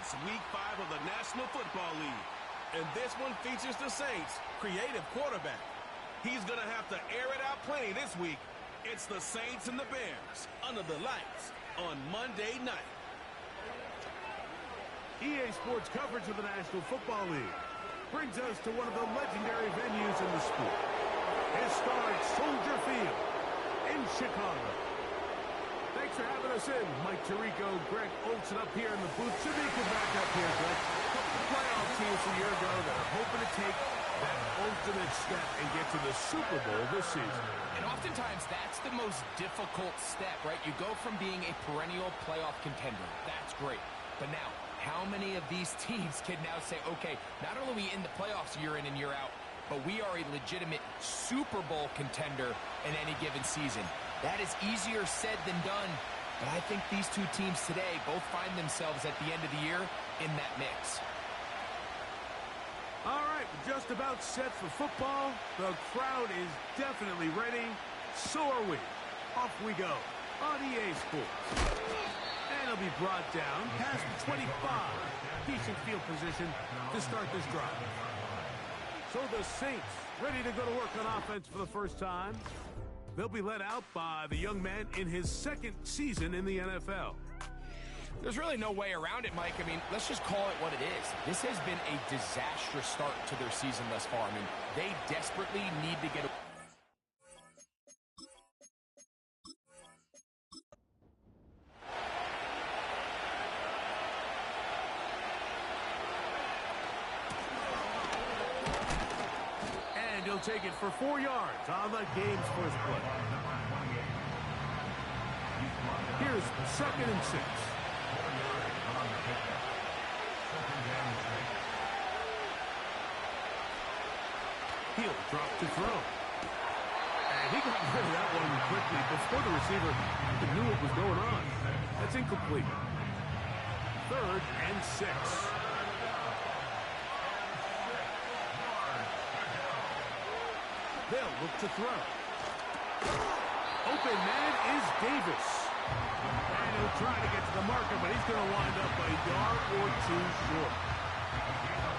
It's Week 5 of the National Football League. And this one features the Saints' creative quarterback. He's going to have to air it out plenty this week. It's the Saints and the Bears under the lights on Monday night. EA Sports coverage of the National Football League brings us to one of the legendary venues in the sport. Historic Soldier Field in Chicago. Thanks for having us in. Mike Tirico, Greg Olsen up here in the booth. Should be good back up here, Greg. A couple of playoff teams a year ago that are hoping to take that ultimate step and get to the Super Bowl this season. And oftentimes that's the most difficult step, right? You go from being a perennial playoff contender. That's great. But now, how many of these teams can now say, okay, not only are we in the playoffs year in and year out, but we are a legitimate Super Bowl contender in any given season. That is easier said than done. But I think these two teams today both find themselves at the end of the year in that mix. All right, we're just about set for football. The crowd is definitely ready. So are we. Off we go on EA Sports. And it'll be brought down past 25. Decent field position to start this drive. So the Saints ready to go to work on offense for the first time. They'll be led out by the young man in his second season in the NFL. There's really no way around it, Mike. I mean, let's just call it what it is. This has been a disastrous start to their season thus far. I mean, they desperately need to get a... He'll take it for 4 yards on the game's first play. Here's 2nd and 6. He'll drop to throw. And he got rid of that one quickly before the receiver even knew what was going on. That's incomplete. 3rd and 6. They'll look to throw. Open man is Davis. And he'll try to get to the marker, but he's going to wind up a yard or 2 short.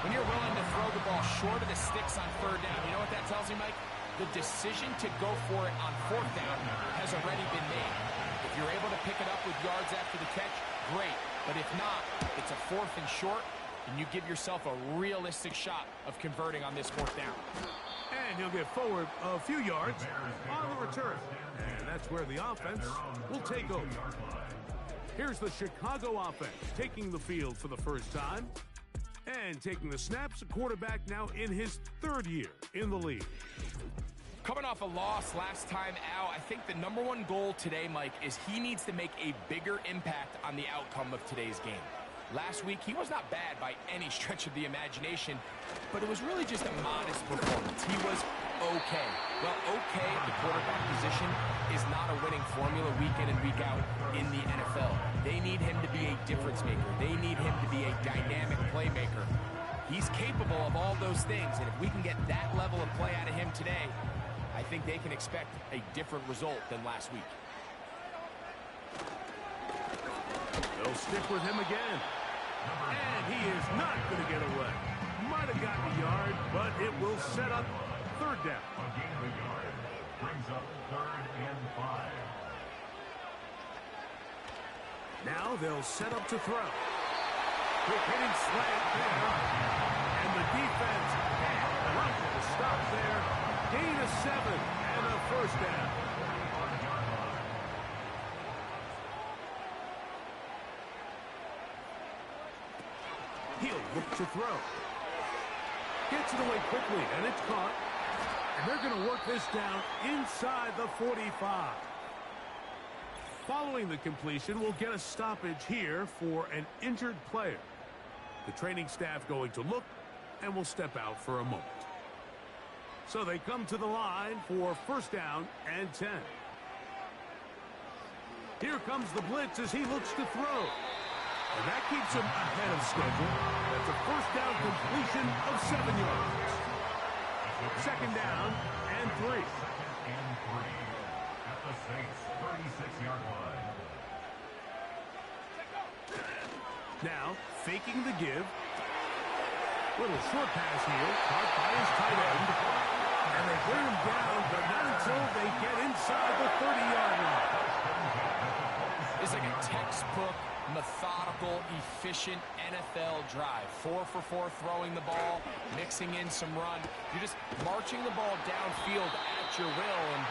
When you're willing to throw the ball short of the sticks on 3rd down, you know what that tells me, Mike? The decision to go for it on 4th down has already been made. If you're able to pick it up with yards after the catch, great. But if not, it's a 4th and short, and you give yourself a realistic shot of converting on this 4th down. And he'll get forward a few yards on the return. And that's where the offense will take over. Here's the Chicago offense taking the field for the first time. And taking the snaps, a quarterback now in his 3rd year in the league. Coming off a loss last time out, I think the #1 goal today, Mike, is he needs to make a bigger impact on the outcome of today's game. Last week, he was not bad by any stretch of the imagination, but it was really just a modest performance. He was okay. Well, okay at the quarterback position is not a winning formula week in and week out in the NFL. They need him to be a difference maker. They need him to be a dynamic playmaker. He's capable of all those things, and if we can get that level of play out of him today, I think they can expect a different result than last week. They'll stick with him again. And he is not going to get away. Might have gotten a yard, but it will set up 3rd down. A gain of a yard brings up 3rd and 5. Now they'll set up to throw. Quick hitting slant there. And the defense right to stop there. Gain of 7 and a 1st down. He'll look to throw. Gets it away quickly, and it's caught. And they're going to work this down inside the 45. Following the completion, we'll get a stoppage here for an injured player. The training staff going to look, and will step out for a moment. So they come to the line for 1st down and 10. Here comes the blitz as he looks to throw. And that keeps him ahead of schedule. That's a 1st down completion of 7 yards. 2nd down and 3. 2nd and 3 at the Saints' 36-yard line. Now, faking the give. Little short pass here, caught by his tight end. And they bring him down, but not until they get inside the 30-yard line. It's like a textbook, methodical, efficient NFL drive. 4 for 4 throwing the ball, mixing in some run. You're just marching the ball downfield at your will, and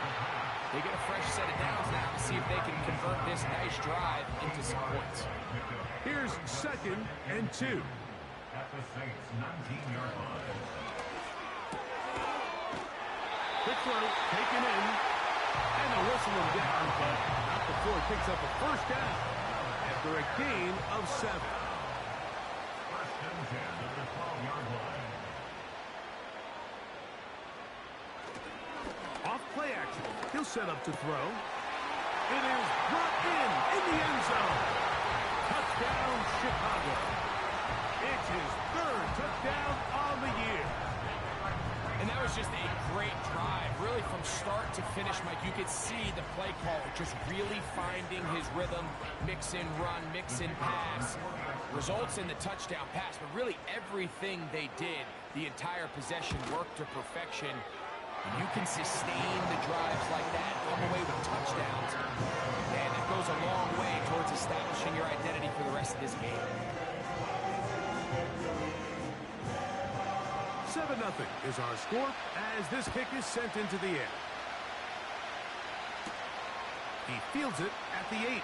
they get a fresh set of downs now to see if they can convert this nice drive into some points. Here's 2nd and 2. At the Saints' 19-yard line. Quick throw, taken in, and they'll whistle him down, but not before he picks up a first down after a gain of 7. 1st and 10 at the 12-yard line. Off play action, he'll set up to throw. It is brought in the end zone. Touchdown, Chicago. It's his 3rd touchdown on the year. And that was just a great drive. Really, from start to finish, Mike, you could see the play caller just really finding his rhythm, mix in run, mix in pass. Results in the touchdown pass, but really everything they did, the entire possession worked to perfection. And you can sustain the drives like that, come away with touchdowns. And that goes a long way towards establishing your identity for the rest of this game. 7-0 is our score as this kick is sent into the air. He fields it at the 8.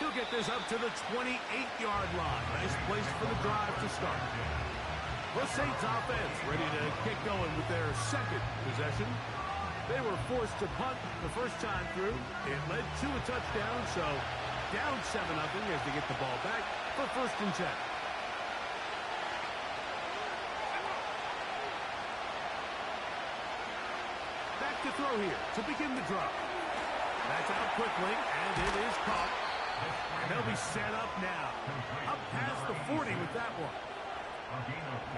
He'll get this up to the 28-yard line. Nice place for the drive to start. The Saints offense ready to get going with their 2nd possession. They were forced to punt the first time through. It led to a touchdown, so down 7-0 as they get the ball back for 1st and 10. Back to throw here to begin the drive. That's out quickly, and it is caught. And they'll be set up now. Up past the 40 with that one.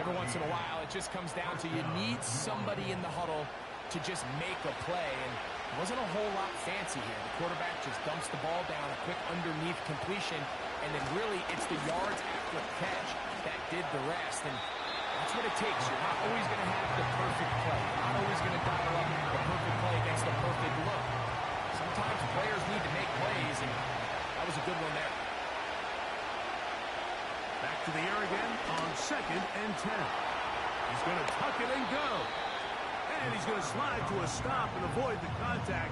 Every once in a while, it just comes down to you need somebody in the huddle to just make a play, and it wasn't a whole lot fancy here. The quarterback just dumps the ball down, a quick underneath completion, and then really it's the yards after the catch that did the rest, and that's what it takes. You're not always going to have the perfect play. You're not always going to dial up the perfect play against the perfect look. Sometimes players need to make plays, and that was a good one there. Back to the air again on 2nd and 10. He's going to tuck it and go. And he's going to slide to a stop and avoid the contact.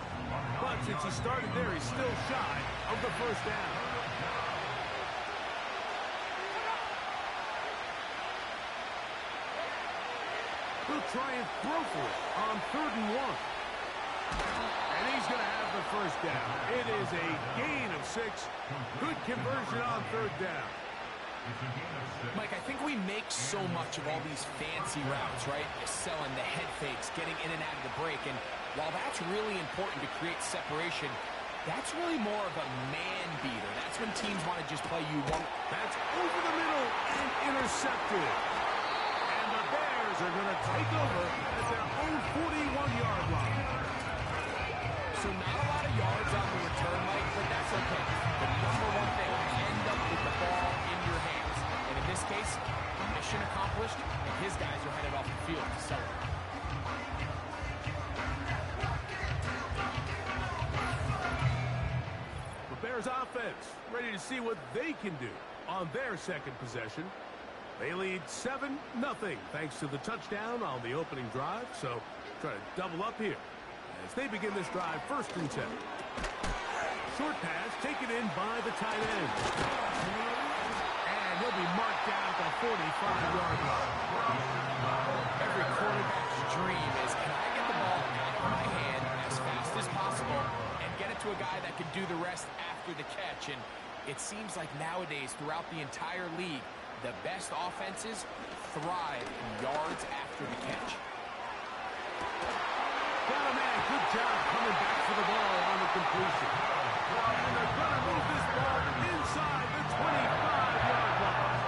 But since he started there, he's still shy of the first down. He'll try and throw for it on 3rd and 1. And he's going to have the first down. It is a gain of 6. Good conversion on 3rd down. Mike, I think we make so much of all these fancy routes, right? Selling the head fakes, getting in and out of the break. And while that's really important to create separation, that's really more of a man beater. That's when teams want to just play you one. That's over the middle and intercepted. And the Bears are going to take over at their own 41-yard line. So not a lot of yards on the return, Mike, but that's okay. The number one thing is end up with the ball in your hands. And in this case, mission accomplished, and his guys are headed off the field to celebrate. The Bears offense ready to see what they can do on their 2nd possession. They lead 7-0 thanks to the touchdown on the opening drive. So try to double up here as they begin this drive 1st and 10. Short pass taken in by the tight end. And he'll be marked down at the 45-yard line. Every quarterback's dream is, can I get the ball out of my hand as fast as possible and get it to a guy that can do the rest after the catch? And it seems like nowadays throughout the entire league, the best offenses thrive in yards after the catch. Got a man, good job coming back for the ball on the completion. And they're going to move this ball inside the 25-yard line.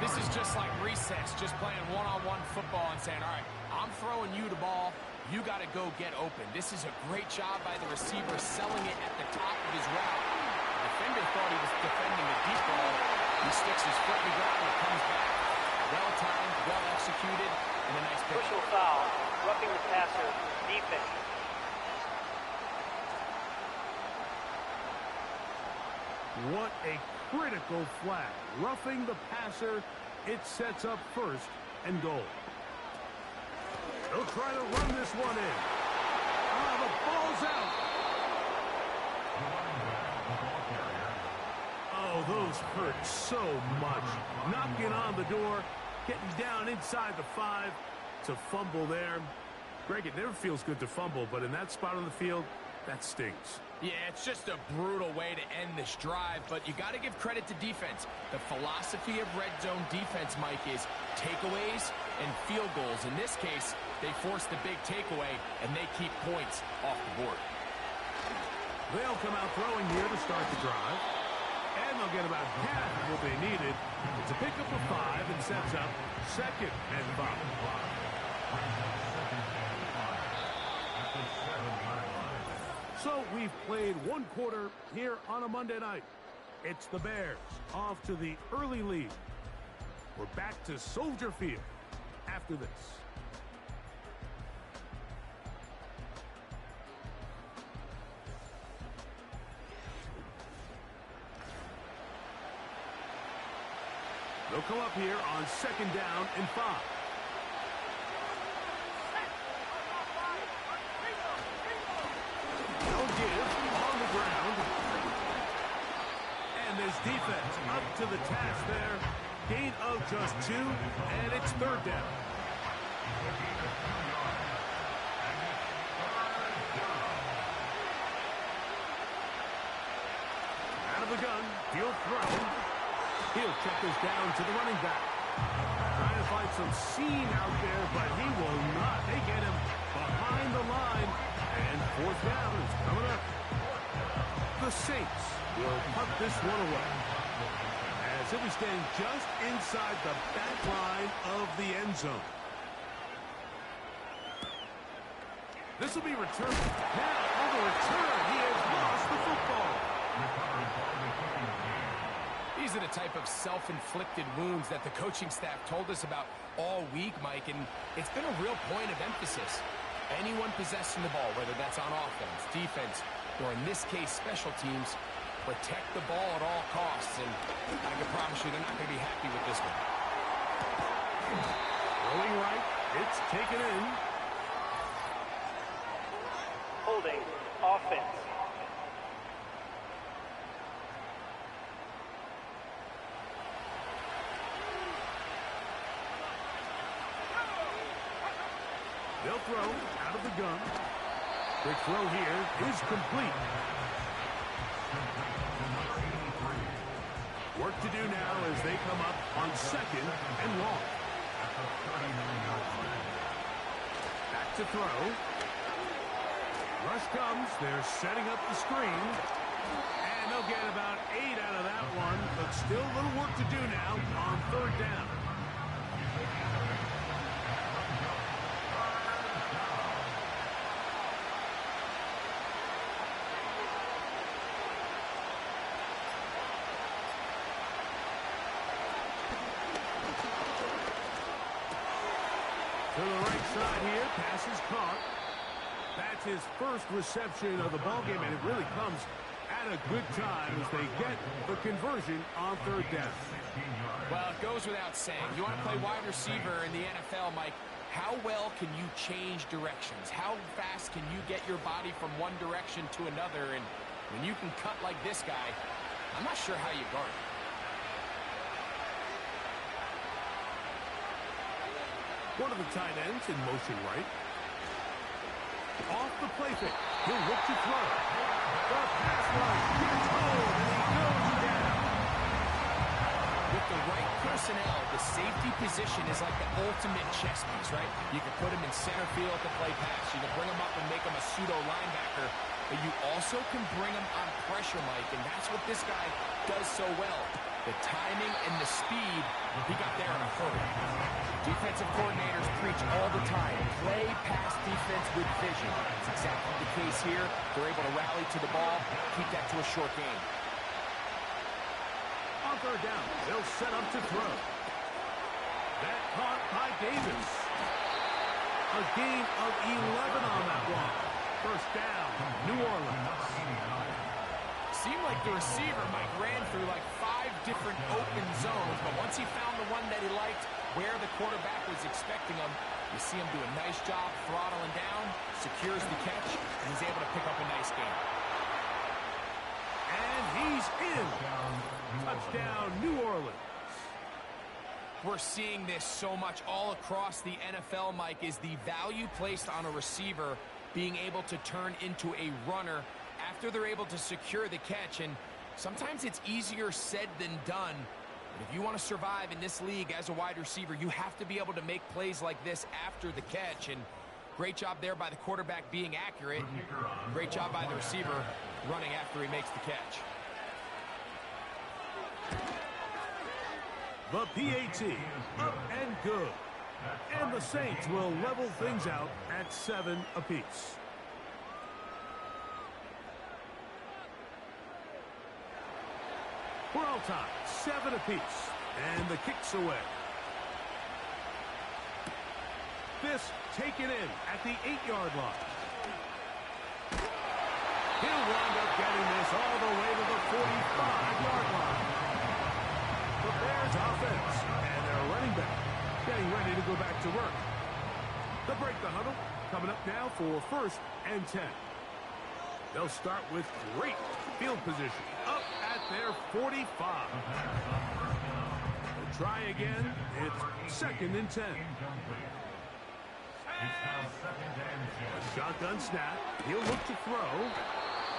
This is just like recess, just playing one-on-one football and saying, all right, I'm throwing you the ball. You got to go get open. This is a great job by the receiver selling it at the top of his route. defender thought he was defending a deep ball. He sticks his foot in the ground and comes back. Well-timed, well-executed, and a nice pick. Personal foul, roughing the passer, defense. What a critical flag. Roughing the passer, it sets up first and goal. They'll try to run this one in. Oh, the ball's out. Oh, those hurt so much. Knocking on the door, getting down inside the 5. It's a fumble there. Greg, it never feels good to fumble, but in that spot on the field, that stings. Yeah, it's just a brutal way to end this drive, but you got to give credit to defense. The philosophy of red zone defense, Mike, is takeaways and field goals. In this case, they force the big takeaway, and they keep points off the board. They'll come out throwing here to start the drive, and they'll get about half of what they needed. It's a pickup of 5 and sets up 2nd and 5. So we've played one quarter here on a Monday night. It's the Bears off to the early lead. We're back to Soldier Field after this. They'll come up here on 2nd down and 5. His defense up to the task there. Gain of just 2, and it's 3rd down. Out of the gun, field throw. He'll check this down to the running back. Trying to find some seam out there, but he will not. They get him behind the line, and 4th down is coming up. The Saints will punt this one away, as he'll be staying just inside the back line of the end zone. This will be returned. Now on the return, he has lost the football. These are the type of self-inflicted wounds that the coaching staff told us about all week, Mike, and it's been a real point of emphasis. Anyone possessing the ball, whether that's on offense, defense, or in this case, special teams, protect the ball at all costs, and I can promise you they're not going to be happy with this one. Rolling right, it's taken in. Holding, offense. They'll throw out of the gun. Quick throw here is complete. Work to do now as they come up on 2nd and long. Back to throw. Rush comes. They're setting up the screen. And they'll get about 8 out of that one, but still a little work to do now on 3rd down. To the right side here, pass is caught. That's his first reception of the ballgame, and it really comes at a good time as they get the conversion on 3rd down. Well, it goes without saying. You want to play wide receiver in the NFL, Mike, how well can you change directions? How fast can you get your body from one direction to another? And when you can cut like this guy, I'm not sure how you guard it. One of the tight ends in motion right. Off the play fake. He'll look to throw. The pass rush gets home, and he goes down. With the right personnel, the safety position is like the ultimate chess piece, right? You can put him in center field to play pass. You can bring him up and make him a pseudo linebacker. But you also can bring him on pressure, Mike, and that's what this guy does so well. The timing and the speed, he got there in a hurry. Defensive coordinators preach all the time, play pass defense with vision. It's exactly the case here. They're able to rally to the ball, keep that to a short game. On third down, they'll set up to throw. That caught by Davis. A gain of 11 on that one. First down, New Orleans. Seemed like the receiver, Mike, ran through like 5 different open zones, but once he found the one that he liked, where the quarterback was expecting him, you see him do a nice job throttling down, secures the catch, and he's able to pick up a nice gain. And he's in. Touchdown, New Orleans. We're seeing this so much all across the NFL, Mike, is the value placed on a receiver being able to turn into a runner after they're able to secure the catch. And sometimes it's easier said than done. But if you want to survive in this league as a wide receiver, you have to be able to make plays like this after the catch. And great job there by the quarterback being accurate. Great job by the receiver running after he makes the catch. The PAT, up and good. And the Saints will level things out at 7 apiece. We're all tied, 7 apiece. And the kick's away. This taken in at the 8-yard line. He'll wind up getting this all the way to the 45-yard line. The Bears offense and their running back getting ready to go back to work. They'll break the huddle. Coming up now for 1st and 10. They'll start with great field position up at their 45. They'll try again. It's 2nd and 10. A shotgun snap. He'll look to throw.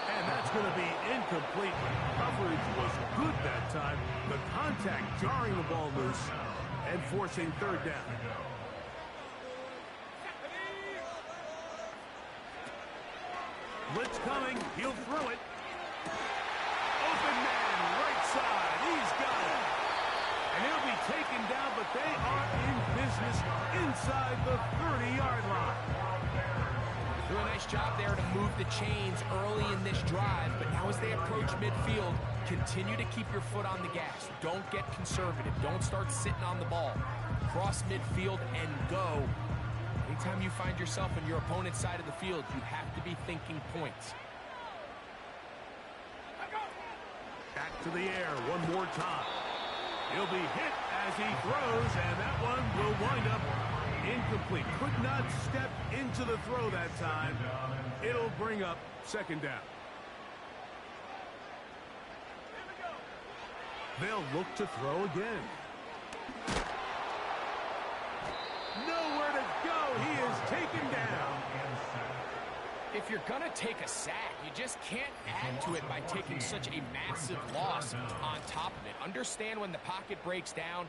And that's going to be incomplete. Coverage was good that time. The contact jarring the ball loose and forcing 3rd down. Blitz coming. He'll throw it. Open man, right side. He's got it. And he'll be taken down, but they are in business inside the 30-yard line. Do a nice job there to move the chains early in this drive, but now as they approach midfield, continue to keep your foot on the gas. Don't get conservative. Don't start sitting on the ball. Cross midfield and go. Anytime you find yourself on your opponent's side of the field, you have to be thinking points. Back to the air one more time. He'll be hit as he throws, and that one will wind up incomplete. Could not step into the throw that time. It'll bring up 2nd down. They'll look to throw again. Nowhere to go. He is taken down. If you're going to take a sack, you just can't add to it by taking such a massive loss on top of it. Understand when the pocket breaks down,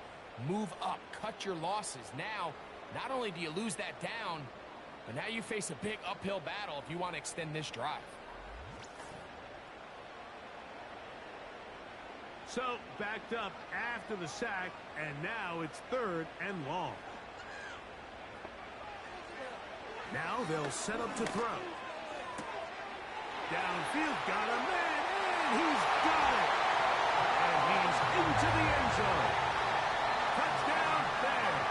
move up, cut your losses. Now, not only do you lose that down, but now you face a big uphill battle if you want to extend this drive. So, backed up after the sack, and now it's 3rd and long. Now they'll set up to throw. Downfield, got a man, and he's got it. And he's into the end zone. Touchdown, Bears.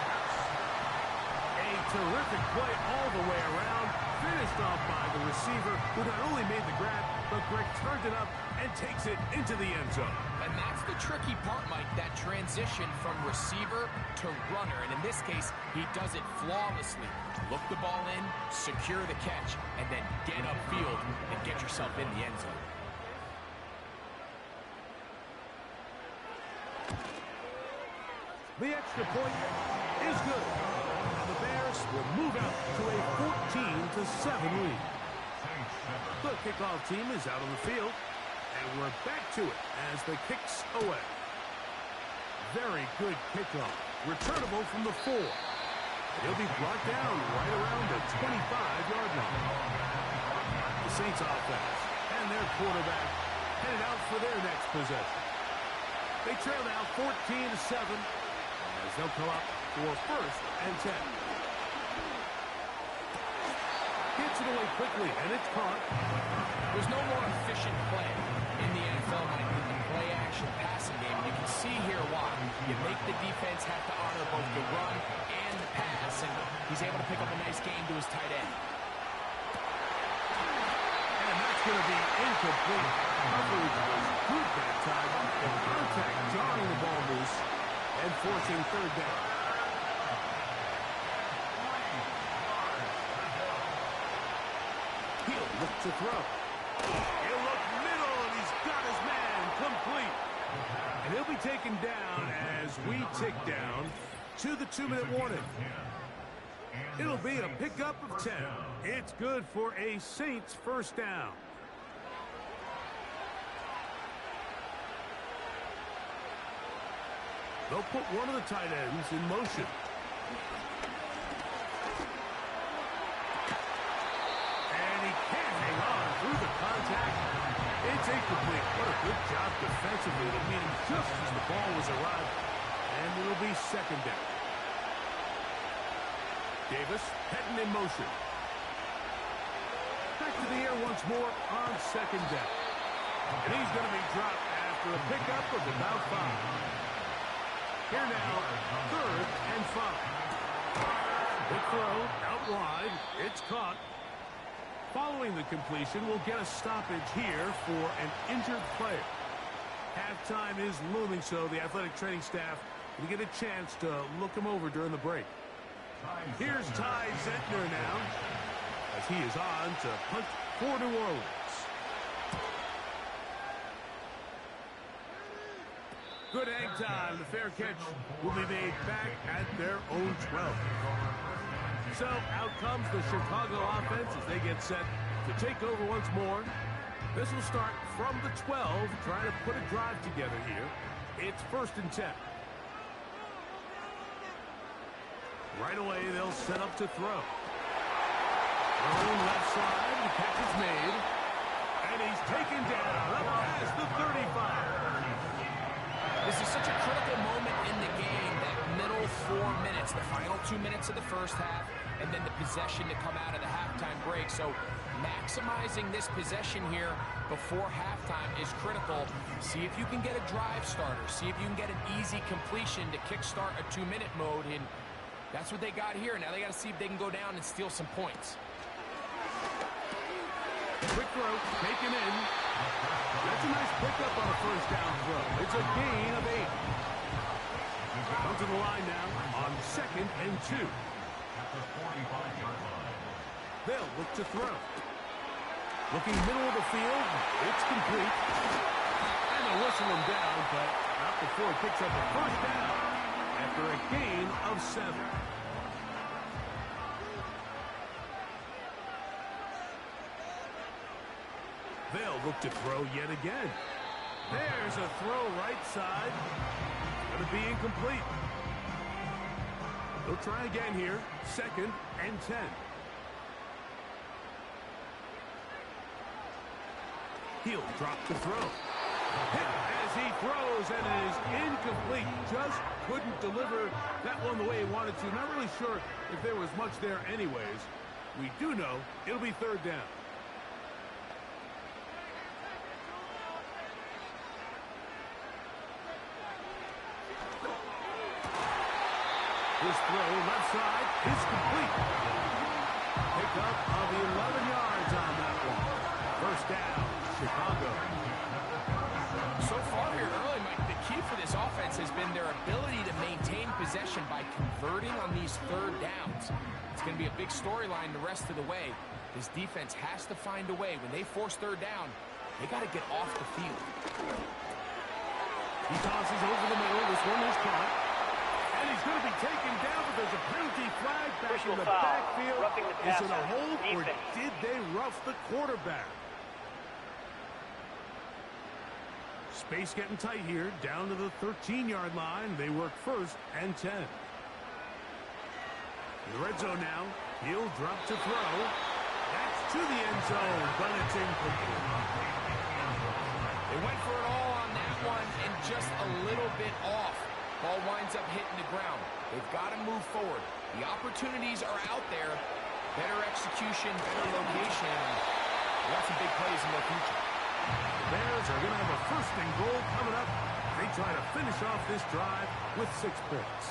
A terrific play all the way around. Finished off by the receiver, who not only made the grab, but Greg turned it up and takes it into the end zone. And that's the tricky part, Mike, that transition from receiver to runner. And in this case, he does it flawlessly. Look the ball in, secure the catch, and then get upfield and get yourself in the end zone. The extra point is good. And the Bears will move out to a 14-7 lead. The kickoff team is out on the field, and we're back to it as the kick's away. Very good kickoff. Returnable from the 4. He'll be brought down right around the 25-yard line. The Saints offense and their quarterback headed out for their next possession. They trail now 14-7 as they'll come up for 1st and 10. Gets it away quickly, and it's caught. There's no more efficient play in the NFL, Mike, than the play-action passing game. You can see here why. You make the defense have to honor both the run and the pass, and he's able to pick up a nice gain to his tight end. And that's going to be incomplete. Coverage was good that time. The contact jarring the ball loose and forcing third down. He'll look to throw. He'll look middle, and he's got his man complete. And he'll be taken down as we tick down to the 2-minute warning. It'll be a pickup of 10. It's good for a Saints first down. They'll put one of the tight ends in motion. And he can't hang on through the contact. It's incomplete. What a good job defensively to meet him just as the ball was arrived. And it'll be second down. Davis heading in motion. Back to the air once more on second down. And he's going to be dropped after a pickup of about 5. Here now, third and 5. The throw out wide. It's caught. Following the completion, we'll get a stoppage here for an injured player. Halftime is looming, so the athletic training staff will get a chance to look him over during the break. Here's Ty Zentner now, as he is on to punt for New Orleans. Good hang time. The fair catch will be made back at their own 12. So out comes the Chicago offense as they get set to take over once more. This will start from the 12, trying to put a drive together here. It's first and 10. Right away, they'll set up to throw. Thrown left side, the catch is made. And he's taken down up past the 35. This is such a critical moment in the game, that middle 4 minutes, the final 2 minutes of the first half, and then the possession to come out of the halftime break. So maximizing this possession here before halftime is critical. See if you can get a drive starter. See if you can get an easy completion to kickstart a 2-minute mode. And that's what they got here. Now they got to see if they can go down and steal some points. Quick throw, taken in. That's a nice pickup on a first down throw. It's a gain of 8. Come to the line now on second and 2. They'll look to throw. Looking middle of the field. It's complete. And they'll whistle him down, but not before he picks up a first down after a gain of 7. They'll look to throw yet again. There's a throw right side. Going to be incomplete. They'll try again here. Second and 10. He'll drop the throw. Hit as he throws, and it is incomplete. Just couldn't deliver that one the way he wanted to. Not really sure if there was much there anyways. We do know it'll be third down. His throw left side is complete. Pickup of 11 yards on that one. First down, Chicago. So far here early, Mike, the key for this offense has been their ability to maintain possession by converting on these third downs. It's going to be a big storyline the rest of the way. This defense has to find a way. When they force third down, they got to get off the field. He tosses over the middle. This one is caught. And he's going to be taken down, but there's a penalty flag back in the backfield. Is it a hold, or did they rough the quarterback? Space getting tight here, down to the 13-yard line. They work first and 10. In the red zone now, he'll drop to throw. That's to the end zone, but it's incomplete. They went for it all on that one and just a little bit off. Ball winds up hitting the ground. They've got to move forward. The opportunities are out there. Better execution, better location. We got some big plays in their future. The Bears are going to have a first and goal coming up. They try to finish off this drive with 6 points.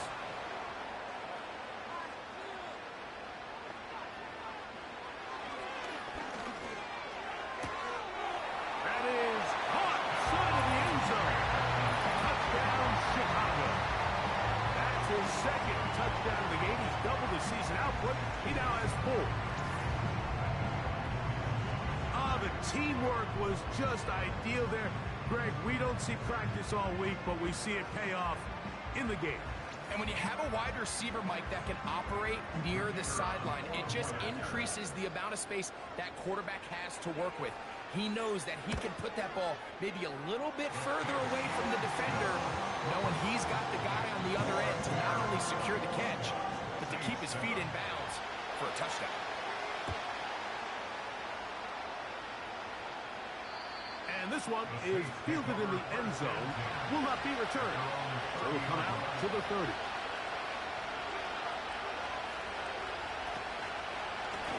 That is caught side of the end zone. Touchdown, Chicago. That's his second touchdown of the game. He's doubled his season output. He now has 4. The teamwork was just ideal there. Greg, we don't see practice all week, but we see it pay off in the game. And when you have a wide receiver, Mike, that can operate near the sideline, it just increases the amount of space that quarterback has to work with. He knows that he can put that ball maybe a little bit further away from the defender, knowing he's got the guy on the other end to not only secure the catch, but to keep his feet in bounds for a touchdown. And this one is fielded in the end zone. Will not be returned. So it will come out to the 30.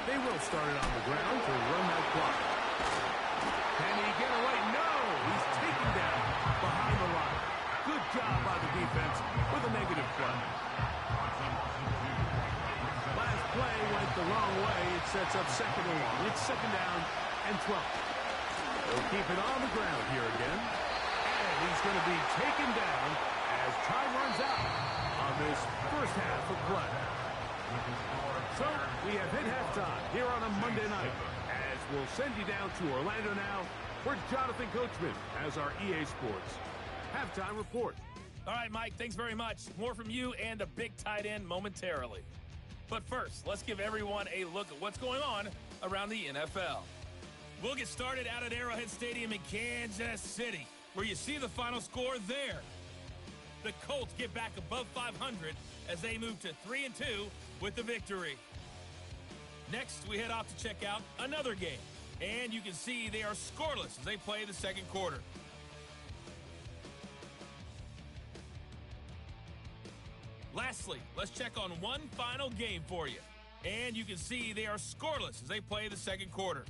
They will start it on the ground to run that clock. Can he get away? No! He's taken down behind the line. Good job by the defense with a negative play. Last play went the wrong way. It sets up second and long. It's second down and 12. They'll keep it on the ground here again. And he's going to be taken down as time runs out on this first half of play. So we have hit halftime here on a Monday night, as we'll send you down to Orlando now, where Jonathan Coachman has our EA Sports halftime report. All right, Mike, thanks very much. More from you and a big tight end momentarily. But first, let's give everyone a look at what's going on around the NFL. We'll get started out at Arrowhead Stadium in Kansas City, where you see the final score there. The Colts get back above 500 as they move to 3-2 with the victory. Next, we head off to check out another game, and you can see they are scoreless as they play the second quarter. Lastly, let's check on one final game for you, and you can see they are scoreless as they play the second quarter.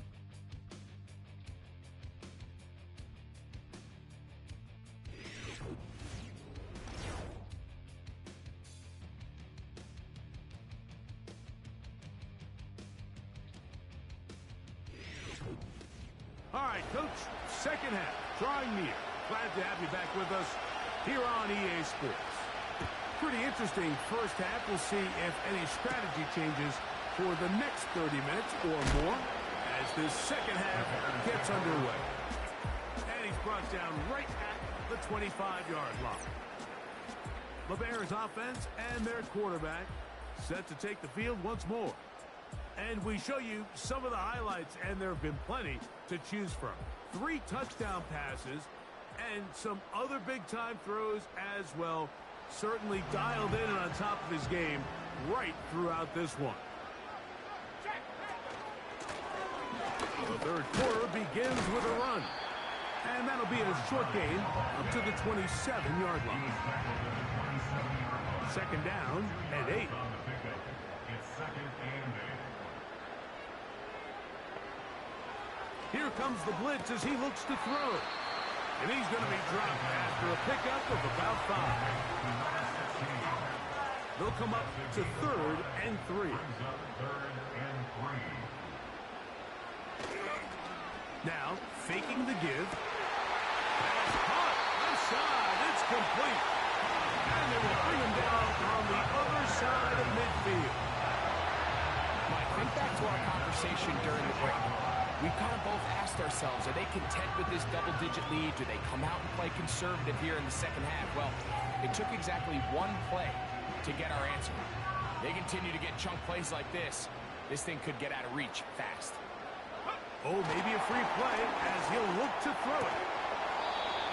All right, Coach, second half, drawing near. Glad to have you back with us here on EA Sports. Pretty interesting first half. We'll see if any strategy changes for the next 30 minutes or more as this second half gets underway. And he's brought down right at the 25-yard line. The Bears offense and their quarterback set to take the field once more. And we show you some of the highlights, and there have been plenty to choose from. 3 touchdown passes and some other big-time throws as well. Certainly dialed in and on top of his game right throughout this one. The third quarter begins with a run. And that'll be a short gain up to the 27-yard line. Second down and 8. Here comes the blitz as he looks to throw. And he's going to be dropped after a pickup of about 5. They'll come up to 3rd and 3. Now, faking the give. Pass caught. Outside. It's complete. And they will bring him down on the other side of midfield. Mike, think back to our conversation during the break. We kind of both asked ourselves, are they content with this double-digit lead? Do they come out and play conservative here in the second half? Well, it took exactly one play to get our answer. They continue to get chunk plays like this. This thing could get out of reach fast. Oh, maybe a free play as he'll look to throw it.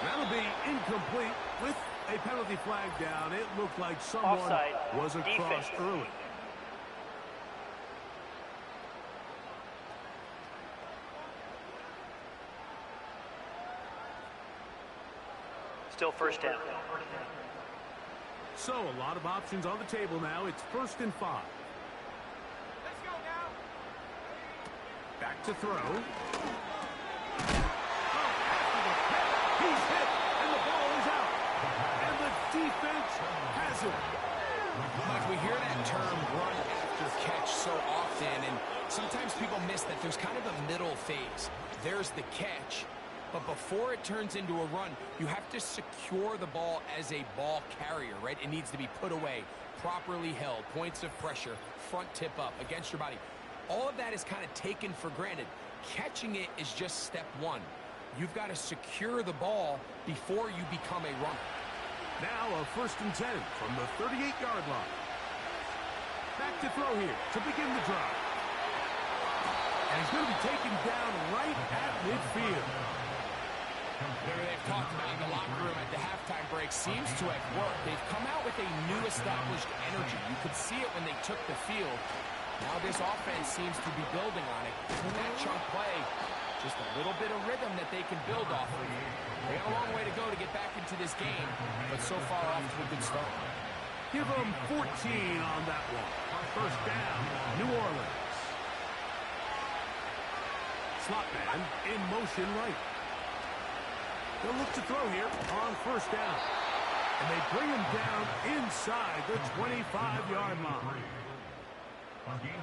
That'll be incomplete with a penalty flag down. It looked like someone Offside. was across Defense. early. Still first down. So a lot of options on the table now. It's 1st and 5. Let's go now. To throw. Oh, after the pick, he's hit, and the ball is out. And the defense has it. Mike, we hear that term run after catch so often, and sometimes people miss that there's kind of a middle phase. There's the catch, but before it turns into a run, you have to secure the ball as a ball carrier, right? It needs to be put away, properly held, points of pressure, front tip up against your body. All of that is kind of taken for granted. Catching it is just step one. You've got to secure the ball before you become a runner. Now a 1st and 10 from the 38-yard line. Back to throw here to begin the drive. And he's going to be taken down right at midfield. They've talked about in the locker room at the halftime break seems to have worked. They've come out with a new established energy. You could see it when they took the field. Now this offense seems to be building on it. That chunk play, just a little bit of rhythm that they can build off of. They got a long way to go to get back into this game, but so far off to a good start. Give them 14 on that one. 1st down, New Orleans. Slot man in motion right. They'll look to throw here on 1st down. And they bring him down inside the 25-yard line.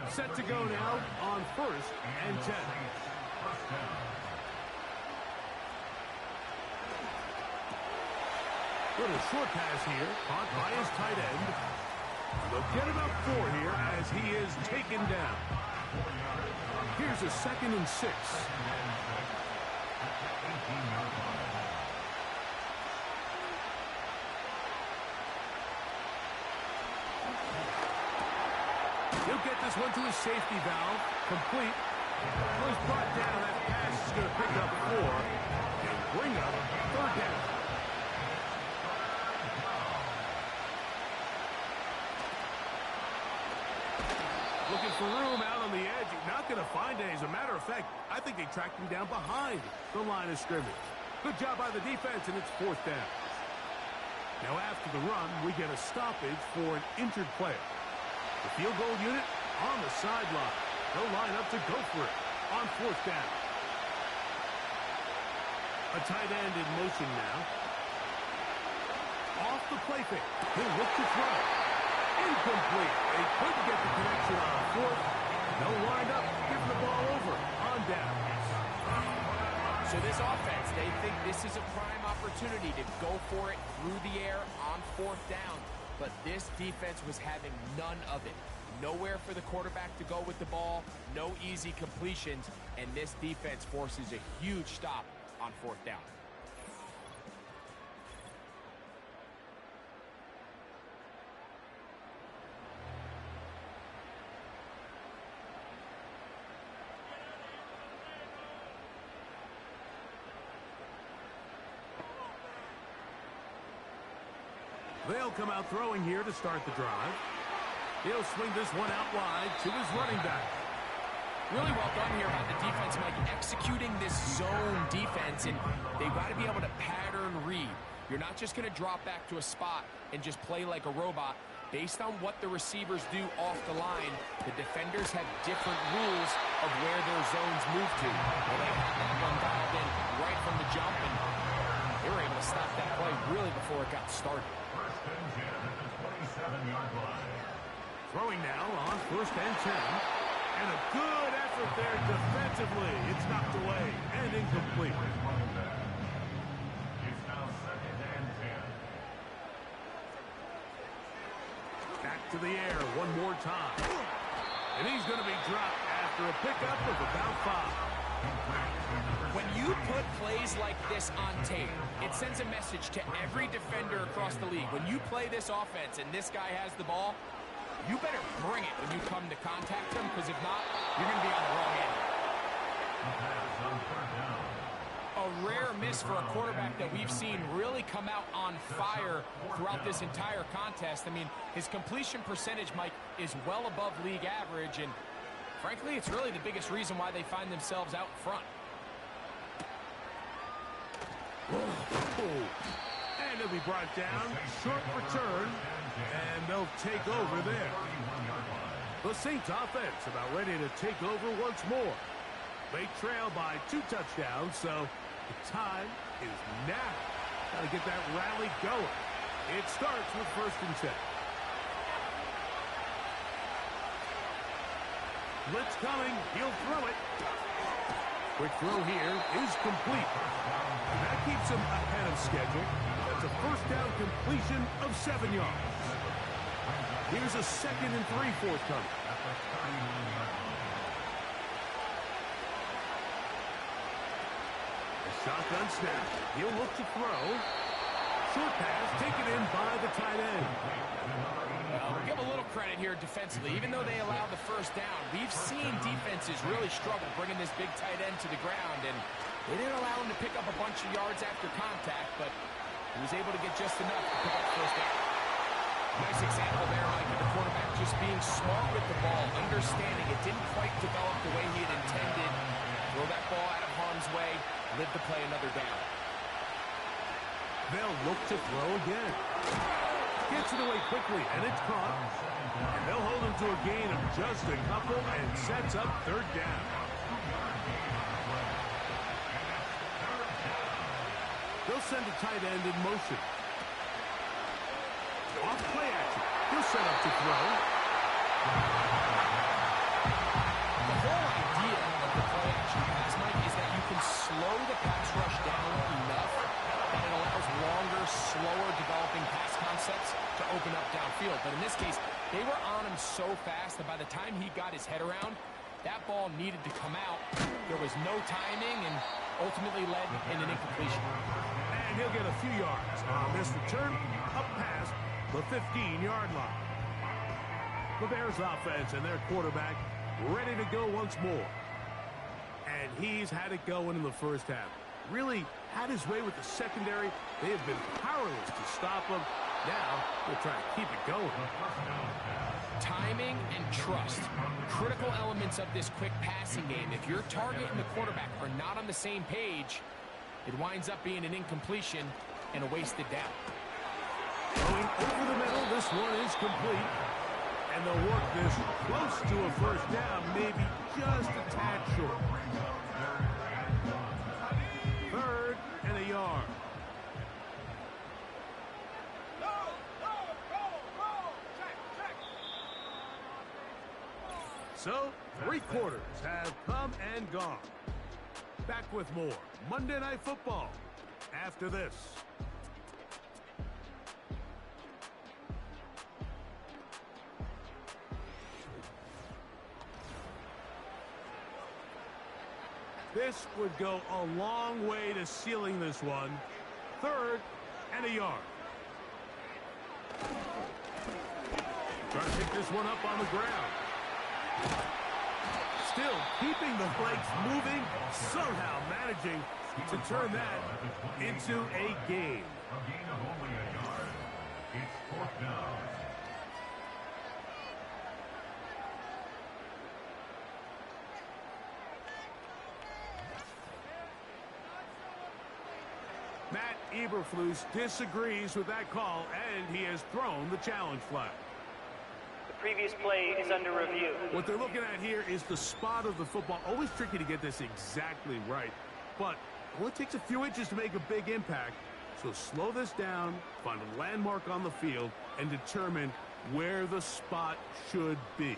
Set to go now on 1st and 10. Little short pass here, caught by his tight end. They'll get him up 4 here as he is taken down. Here's a 2nd and 6. He'll get this one to his safety valve. Complete. Was brought down. That pass is going to pick up 4 and bring up 3rd down. Looking for room out on the edge. Not going to find it. As a matter of fact, I think they tracked him down behind the line of scrimmage. Good job by the defense, and it's 4th down. Now after the run, we get a stoppage for an injured player. The field goal unit on the sideline. They'll line up to go for it on 4th down. A tight end in motion now. Off the play fake. He'll look to throw. Incomplete. They couldn't get the connection on 4th. They'll wind up giving the ball over on down. So this offense, they think this is a prime opportunity to go for it through the air on 4th down. But this defense was having none of it. Nowhere for the quarterback to go with the ball, no easy completions, and this defense forces a huge stop on 4th down. They'll come out throwing here to start the drive. He'll swing this one out wide to his running back. Really well done here by the defense, Mike, executing this zone defense, and they've got to be able to pattern read. You're not just going to drop back to a spot and just play like a robot. Based on what the receivers do off the line, the defenders have different rules of where their zones move to. Well, they had that one dialed in right from the jump, and they were able to stop that play really before it got started. 27-yard line. Throwing now on 1st and 10. And a good effort there defensively. It's knocked away and incomplete. It's now 2nd and 10. Back to the air one more time. And he's going to be dropped after a pickup of about 5. When you put plays like this on tape, it sends a message to every defender across the league. When you play this offense and this guy has the ball, you better bring it when you come to contact him, because if not, you're going to be on the wrong end. A rare miss for a quarterback that we've seen really come out on fire throughout this entire contest. I mean, his completion percentage, Mike, is well above league average, and frankly, it's really the biggest reason why they find themselves out front. And he'll be brought down. Short return. And they'll take over there. The Saints offense about ready to take over once more. They trail by 2 touchdowns, so the time is now. Got to get that rally going. It starts with 1st and 10. Blitz coming. He'll throw it. Quick throw here is complete. And that keeps him ahead of schedule. That's a 1st down completion of 7 yards. Here's a 2nd and 3 forthcoming. A shotgun snap. He'll look to throw. Short pass taken in by the tight end. Well, we'll give a little credit here defensively. Even though they allowed the 1st down, we've seen defenses really struggle bringing this big tight end to the ground, and they didn't allow him to pick up a bunch of yards after contact, but he was able to get just enough to pick up the 1st down. Nice example there, Mike, of the quarterback just being smart with the ball, understanding it didn't quite develop the way he had intended. Throw that ball out of harm's way, live to play another down. They'll look to throw again. Gets it away quickly, and it's caught. And they'll hold him to a gain of just a couple and sets up 3rd down. They'll send a tight end in motion. Off play action. He'll set up to throw. The whole idea of the play action pass, Mike, is that you can slow the pass rush down enough that it allows longer, slower developing pass concepts to open up downfield. But in this case, they were on him so fast that by the time he got his head around, that ball needed to come out. There was no timing and ultimately led in an incompletion. And he'll get a few yards on this return up past the 15-yard line. The Bears offense and their quarterback ready to go once more. And he's had it going in the 1st half. Really had his way with the secondary. They have been powerless to stop him. Now they'll try to keep it going. Timing and trust, critical elements of this quick passing game. If your target and the quarterback are not on the same page, it winds up being an incompletion and a wasted down. Going over the middle, this one is complete. And they'll work this close to a 1st down, maybe just a tad short. 3rd and a yard. So, 3 quarters have come and gone. Back with more Monday Night Football after this. This would go a long way to sealing this one. 3rd and a yard. Trying to pick this one up on the ground. Still keeping the legs moving, somehow managing to turn that into a gain. A gain of only a yard. It's 4th down. Matt Eberflus disagrees with that call, and he has thrown the challenge flag. The previous play is under review. What they're looking at here is the spot of the football. Always tricky to get this exactly right, but it only takes a few inches to make a big impact. So slow this down, find a landmark on the field, and determine where the spot should be.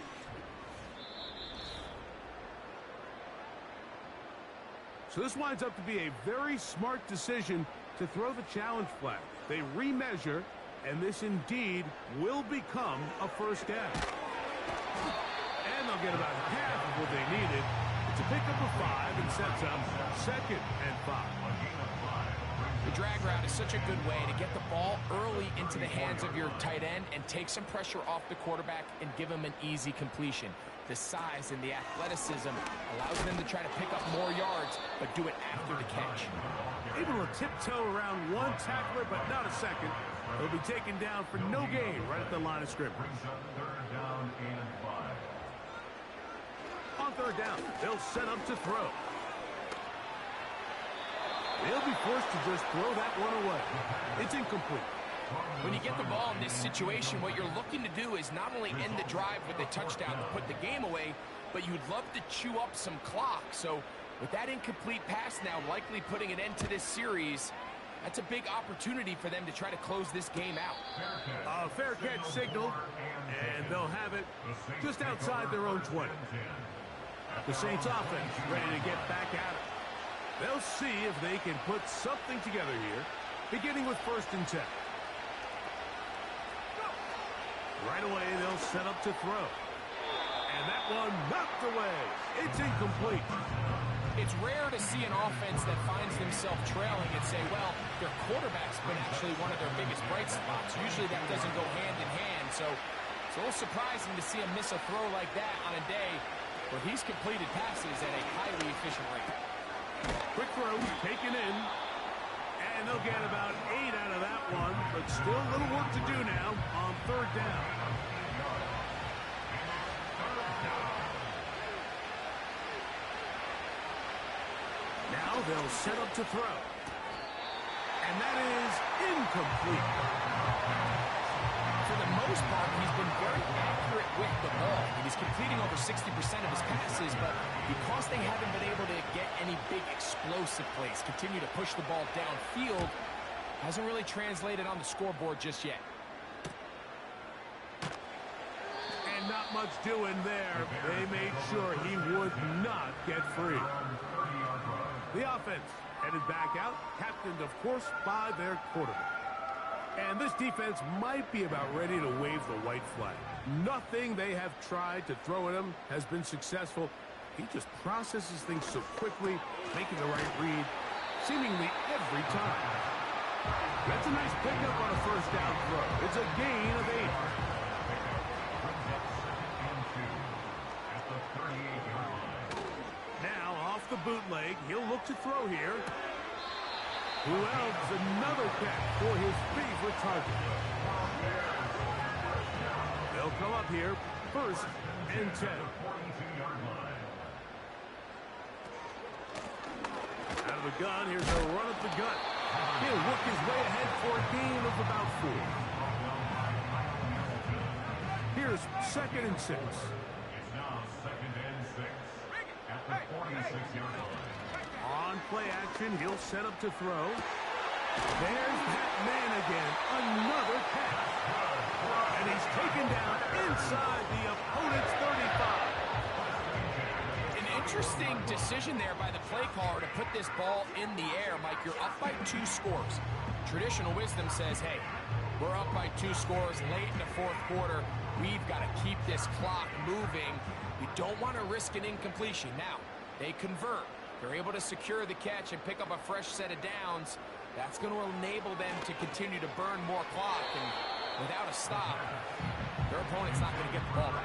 So this winds up to be a very smart decision to throw the challenge flag. They remeasure, and this indeed will become a 1st down. And they'll get about half of what they needed to pick up a 5 and sets up 2nd and 5. The drag route is such a good way to get the ball early into the hands of your tight end and take some pressure off the quarterback and give him an easy completion. The size and the athleticism allows them to try to pick up more yards, but do it after the catch. Able to tiptoe around one tackler, but not a second. He'll be taken down for no gain right at the line of scrimmage. Brings up 3rd down and 5. On 3rd down, they'll set up to throw. They'll be forced to just throw that one away. It's incomplete. When you get the ball in this situation, what you're looking to do is not only end the drive with a touchdown to put the game away, but you'd love to chew up some clock. So With that incomplete pass now likely putting an end to this series, that's a big opportunity for them to try to close this game out. A fair catch signal, and they'll have it just outside their own 20. The Saints offense ready to get back at it. They'll see if they can put something together here, beginning with 1st and 10. Right away, they'll set up to throw. And that one knocked away. It's incomplete. It's rare to see an offense that finds themselves trailing and say, well, their quarterback's been actually one of their biggest bright spots. Usually that doesn't go hand in hand, so it's a little surprising to see him miss a throw like that on a day where he's completed passes at a highly efficient rate. Quick throw, taken in, and they'll get about 8 out of that one, but still a little work to do now on 3rd down. Now they'll set up to throw. And that is incomplete. For the most part, he's been very accurate with the ball. He's completing over 60% of his passes, but because they haven't been able to get any big explosive plays, continue to push the ball downfield, hasn't really translated on the scoreboard just yet. And not much doing there. They made sure he would not get free. The offense headed back out, captained, of course, by their quarterback. And this defense might be about ready to wave the white flag. Nothing they have tried to throw at him has been successful. He just processes things so quickly, making the right read, seemingly every time. That's a nice pickup on a 1st down throw. It's a gain of 8. Now, off the bootleg, he'll look to throw here. Who else? Another catch for his favorite target. They'll come up here, 1st and 10. Out of the gun, here's a run up the gut. He'll work his way ahead for a gain of about 4. Here's 2nd and 6. It's now 2nd and 6 at the 46-yard line. On play action, he'll set up to throw. There's that man again. Another catch. And he's taken down inside the opponent's 35. An interesting decision there by the play caller to put this ball in the air. Mike, you're up by 2 scores. Traditional wisdom says, hey, we're up by 2 scores late in the 4th quarter. We've got to keep this clock moving. We don't want to risk an incompletion. Now, they convert. They're able to secure the catch and pick up a fresh set of downs. That's going to enable them to continue to burn more clock. And without a stop, their opponent's not going to get the ball back.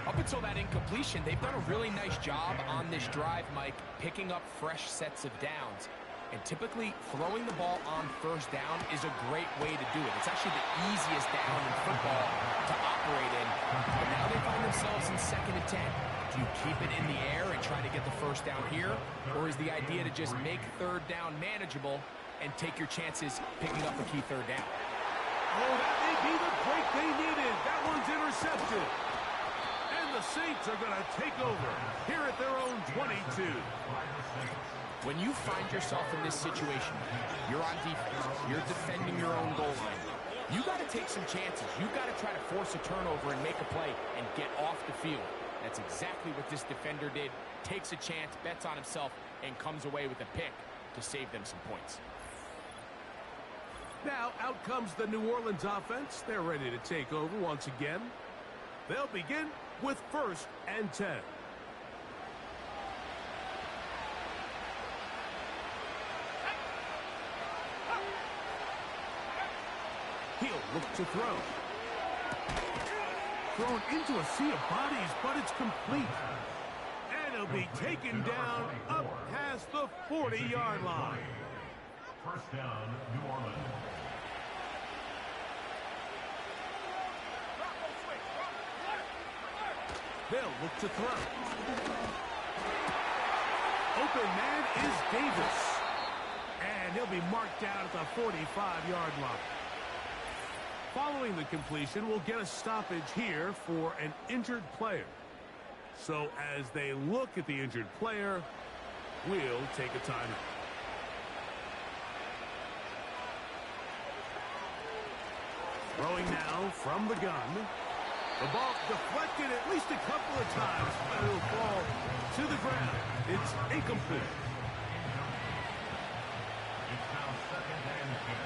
Up until that incompletion, they've done a really nice job on this drive, Mike, picking up fresh sets of downs. And typically, throwing the ball on 1st down is a great way to do it. It's actually the easiest down in football to operate in. But now they find themselves in 2nd and 10. Do you keep it in the air and try to get the 1st down here? Or is the idea to just make 3rd down manageable and take your chances picking up a key 3rd down? Oh, that may be the break they needed. That one's intercepted. And the Saints are going to take over here at their own 22. When you find yourself in this situation, you're on defense, you're defending your own goal line, you got to take some chances. You got to try to force a turnover and make a play and get off the field. That's exactly what this defender did. Takes a chance, bets on himself, and comes away with a pick to save them some points. Now, out comes the New Orleans offense. They're ready to take over once again. They'll begin with 1st and 10. He'll look to throw. Thrown into a sea of bodies, but it's complete. And he'll be taken down up past the 40-yard line. 1st down, New Orleans. They'll look to throw. Open man is Davis. And he'll be marked down at the 45-yard line. Following the completion, we'll get a stoppage here for an injured player. So as they look at the injured player, we'll take a timeout. Throwing now from the gun. The ball deflected at least a couple of times, but it will fall to the ground. It's incomplete. It's now 2nd and 10.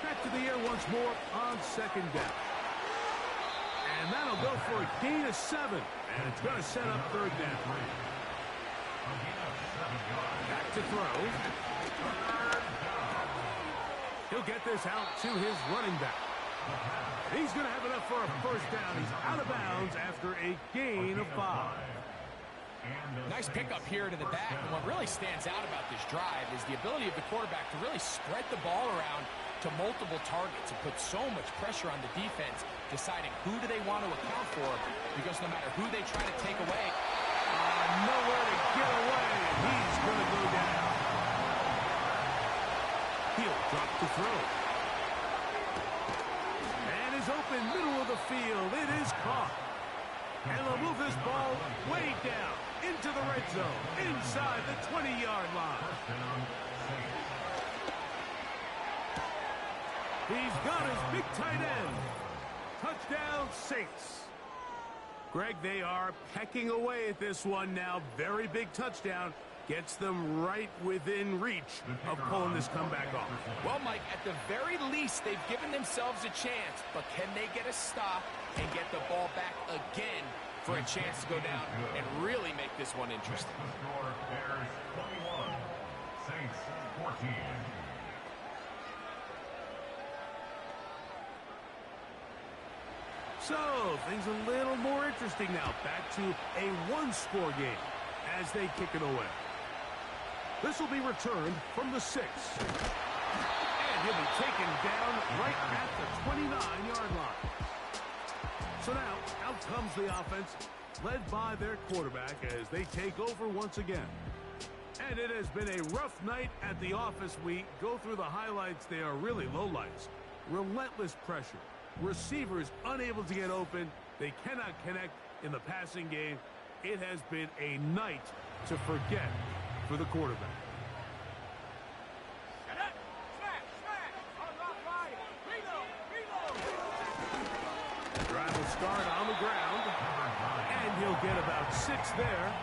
Back to the air once more on 2nd down. And that'll go for a gain of 7. And it's going to set up 3rd down. Back to throw. He'll get this out to his running back. He's going to have enough for a 1st down. He's out of bounds after a gain of 5. Nice pickup here to the back. And what really stands out about this drive is the ability of the quarterback to really spread the ball around to multiple targets and put so much pressure on the defense, deciding who do they want to account for, because no matter who they try to take away, nowhere to get away. He's going to go down. He'll drop the throw. And is open middle of the field. It is caught. And they'll move this ball way down into the red zone, inside the 20-yard line. He's got his big tight end. Touchdown, Saints. Greg, they are pecking away at this one now. Very big touchdown. Gets them right within reach of pulling this comeback off. Well, Mike, at the very least, they've given themselves a chance, but can they get a stop and get the ball back again for a chance to go down and really make this one interesting? The score, Bears 21, Saints 14. So, things a little more interesting now. Back to a one-score game as they kick it away. This will be returned from the 6. And he'll be taken down right at the 29-yard line. So now, out comes the offense, led by their quarterback as they take over once again. And it has been a rough night at the office. We go through the highlights. They are really lowlights. Relentless pressure. Receivers unable to get open. They cannot connect in the passing game. It has been a night to forget for the quarterback. Drive will start on the ground. And he'll get about 6 there,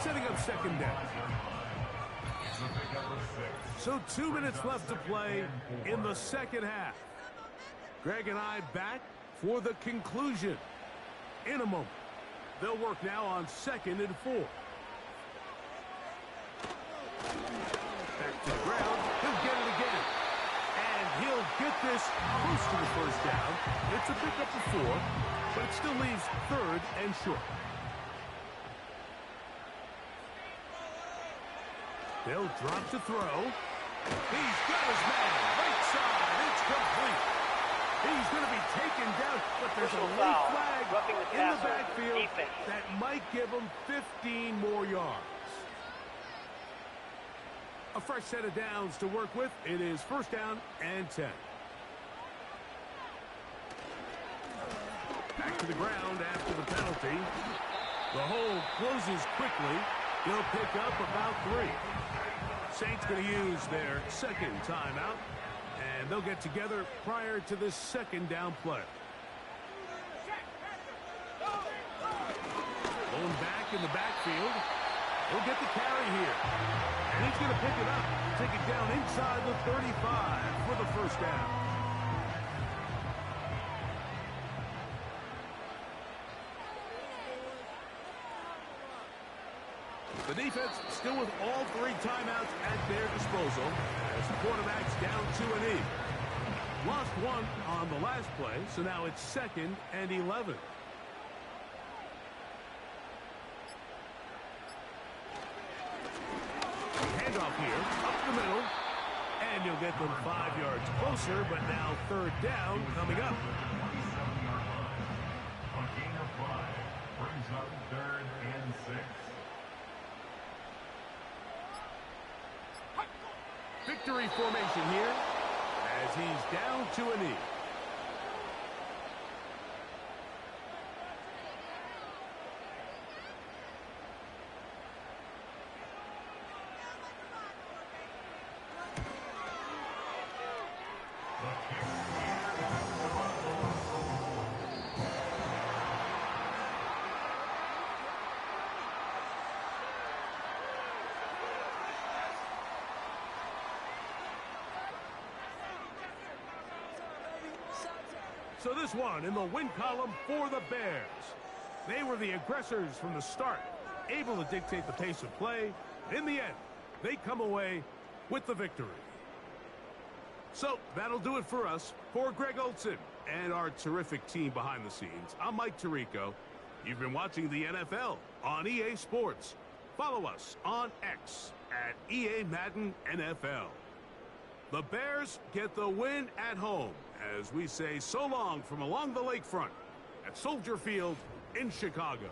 setting up 2nd down. So 2 minutes left to play in the 2nd half. Greg and I back for the conclusion in a moment. They'll work now on 2nd and 4. Back to the ground. He'll get it again. And he'll get this close to the 1st down. It's a pickup of 4, but it still leaves 3rd and short. They'll drop to throw. He's got his man. Right side. It's complete. He's going to be taken down, but there's a late flag in the backfield that might give him 15 more yards. A fresh set of downs to work with. It is 1st down and 10. Back to the ground after the penalty. The hole closes quickly. He'll pick up about 3. Saints going to use their 2nd timeout. And they'll get together prior to this 2nd down play. Going back in the backfield. He'll get the carry here. And he's going to pick it up. Take it down inside the 35 for the 1st down. The defense still with all 3 timeouts at their disposal as the quarterback's down to a knee. Lost 1 on the last play, so now it's 2nd and 11. Handoff here, up the middle, and you'll get them 5 yards closer, but now 3rd down coming up. A gain of 5 brings up 3rd and 6. Victory formation here as he's down to a knee. So this one in the win column for the Bears. They were the aggressors from the start, able to dictate the pace of play. In the end, they come away with the victory. So that'll do it for us. For Greg Olson and our terrific team behind the scenes, I'm Mike Tirico. You've been watching the NFL on EA Sports. Follow us on X at EA Madden NFL. The Bears get the win at home as we say so long from along the lakefront at Soldier Field in Chicago.